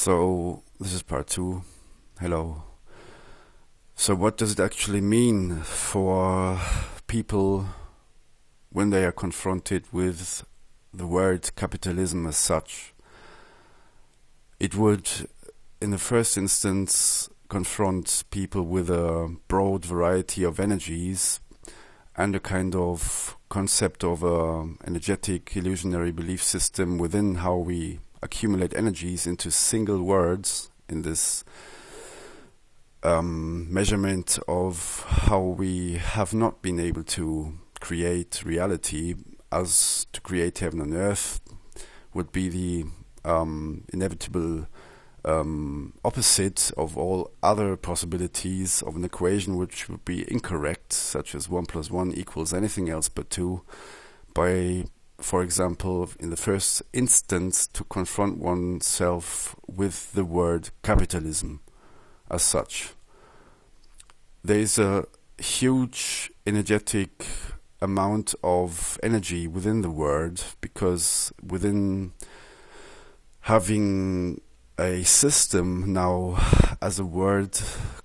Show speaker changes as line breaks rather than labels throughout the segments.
So this is part 2. Hello. So what does it actually mean for people when they are confronted with the word capitalism as such? It would, in the first instance, confront people with a broad variety of energies and a kind of concept of a energetic illusionary belief system within how we accumulate energies into single words in this measurement of how we have not been able to create reality, as to create heaven on earth would be the inevitable opposite of all other possibilities of an equation which would be incorrect, such as 1 + 1 = anything else but 2, by, for example, in the first instance, to confront oneself with the word capitalism as such. There is a huge energetic amount of energy within the word, because within having a system now as a word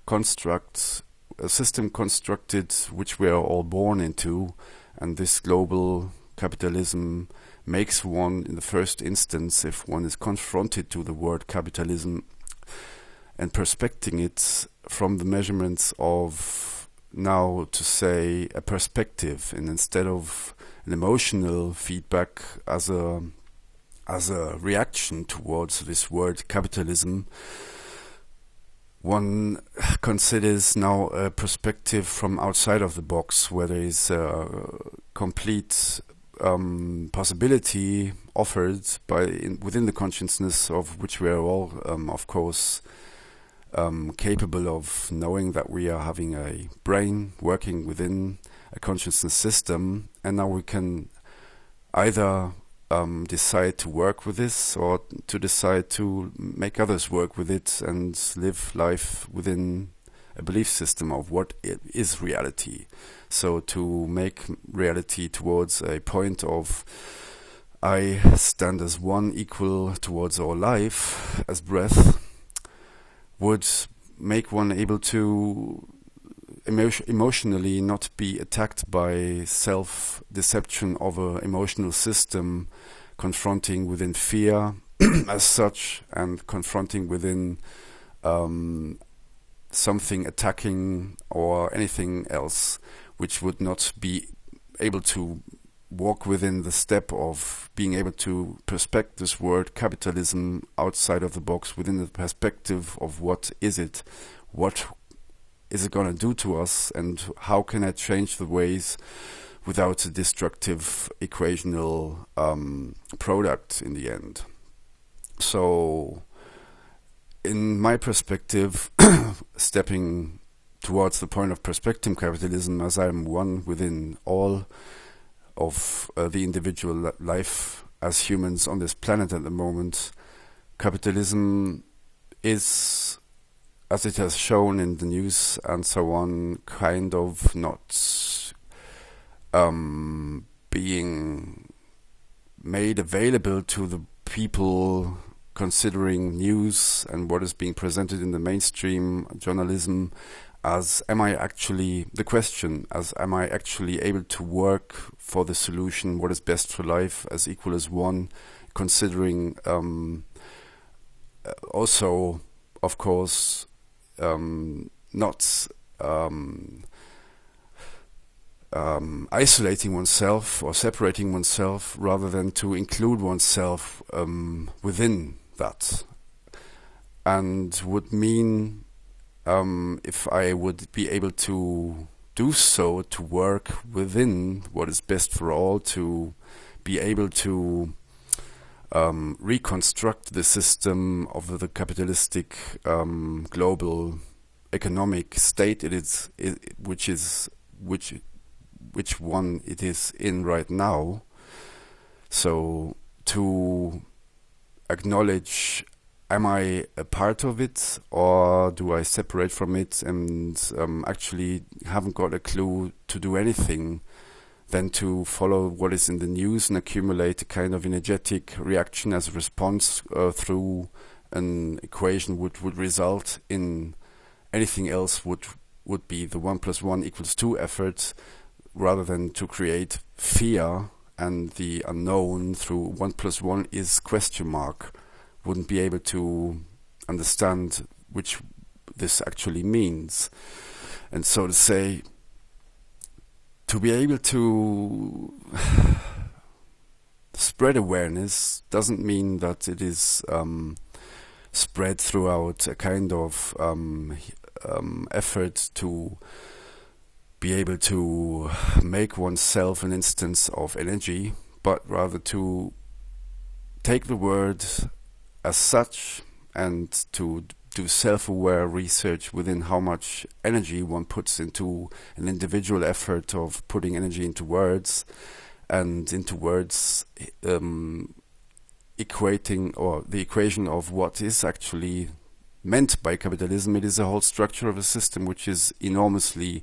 construct, a system constructed which we are all born into, and this global capitalism makes one, in the first instance, if one is confronted to the word capitalism and perspecting it from the measurements of, now to say, a perspective, and instead of an emotional feedback as a reaction towards this word capitalism, one considers now a perspective from outside of the box, where there is a complete possibility offered within the consciousness of which we are all, of course, capable of knowing that we are having a brain working within a consciousness system, and now we can either decide to work with this, or to decide to make others work with it and live life within a belief system of what is reality. So to make reality towards a point of I stand as one equal towards all life, as breath, would make one able to emotionally not be attacked by self-deception of an emotional system, confronting within fear as such, and confronting within something attacking or anything else, which would not be able to walk within the step of being able to perspect this word capitalism outside of the box, within the perspective of what is it going to do to us, and how can I change the ways without a destructive equational product in the end. So in my perspective, stepping towards the point of perspective capitalism, as I am one within all of the individual life as humans on this planet at the moment, capitalism is, as it has shown in the news and so on, kind of not being made available to the people considering news and what is being presented in the mainstream journalism as am I actually able to work for the solution, what is best for life, as equal as one, considering also, of course, not isolating oneself or separating oneself, rather than to include oneself within that, and would mean, if I would be able to do so, to work within what is best for all, to be able to reconstruct the system of the capitalistic global economic state which one it is in right now. So to acknowledge, am I a part of it, or do I separate from it and actually haven't got a clue to do anything than to follow what is in the news and accumulate a kind of energetic reaction as a response through an equation would result in anything else would be the 1 + 1 = 2 effort, rather than to create fear and the unknown through 1 + 1 is question mark, wouldn't be able to understand which this actually means. And so to say, to be able to spread awareness doesn't mean that it is spread throughout a kind of effort to be able to make oneself an instance of energy, but rather to take the word as such and to do self-aware research within how much energy one puts into an individual effort of putting energy into words, and into words equating, or the equation of what is actually meant by capitalism. It is a whole structure of a system which is enormously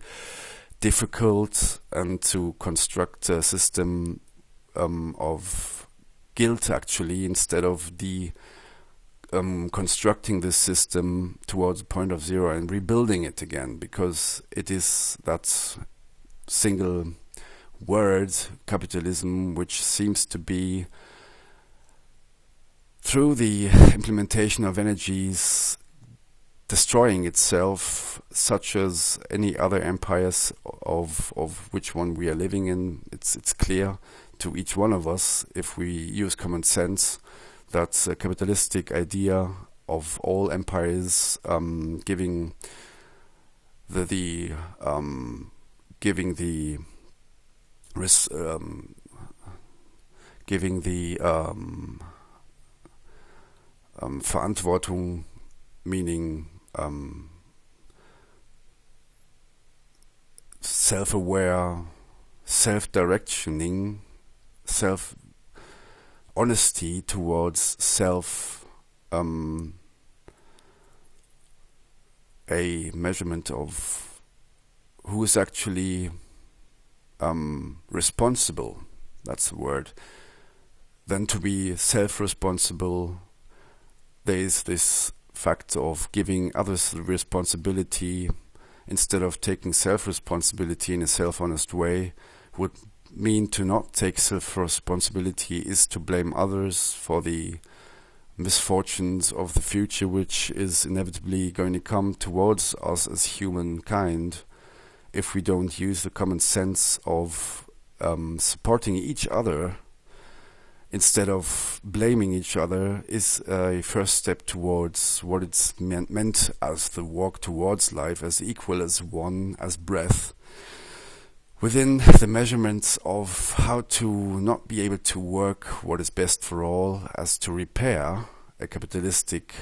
difficult, and to construct a system of guilt actually, instead of the constructing this system towards the point of zero and rebuilding it again, because it is that single word, capitalism, which seems to be, through the implementation of energies, destroying itself, such as any other empires of which one we are living in. It's clear to each one of us, if we use common sense, that a capitalistic idea of all empires giving the Verantwortung, meaning self-aware, self-directioning, self-honesty towards self, a measurement of who is actually responsible, that's the word. Then to be self-responsible, there is this fact of giving others the responsibility instead of taking self-responsibility in a self-honest way. Would mean to not take self-responsibility is to blame others for the misfortunes of the future, which is inevitably going to come towards us as humankind, if we don't use the common sense of supporting each other instead of blaming each other, is a first step towards what it's meant as the walk towards life, as equal as one, as breath, within the measurements of how to not be able to work what is best for all, as to repair a capitalistic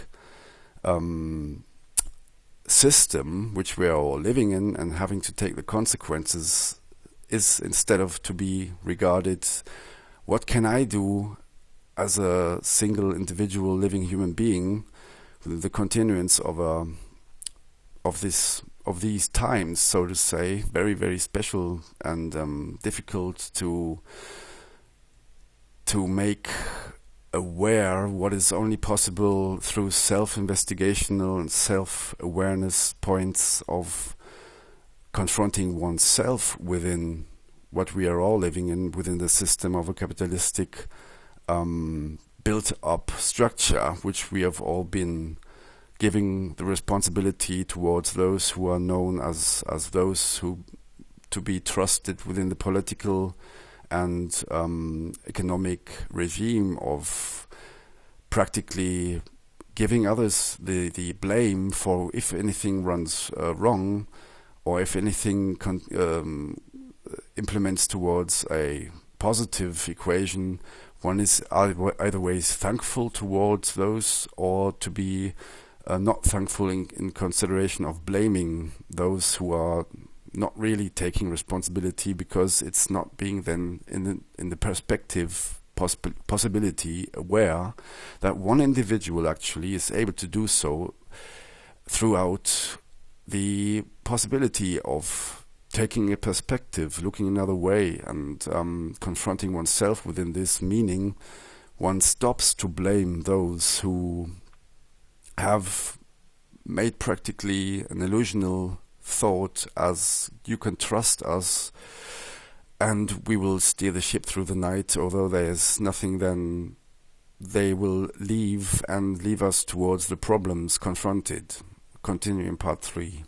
system which we are all living in and having to take the consequences, is instead of to be regarded, what can I do as a single individual living human being within the continuance of these times, so to say, very, very special and difficult to make aware what is only possible through self-investigational and self-awareness points of confronting oneself within what we are all living in, within the system of a capitalistic built-up structure, which we have all been giving the responsibility towards those who are known as those who to be trusted within the political and economic regime, of practically giving others the blame for if anything runs wrong, or if anything implements towards a positive equation. One is either ways thankful towards those, or to be not thankful in consideration of blaming those who are not really taking responsibility, because it's not being then in the perspective possibility aware that one individual actually is able to do so throughout the possibility of taking a perspective, looking another way, and confronting oneself within this, meaning one stops to blame those who have made practically an illusional thought as you can trust us and we will steer the ship through the night. Although there's nothing, then they will leave and leave us towards the problems confronted. Continue in part 3.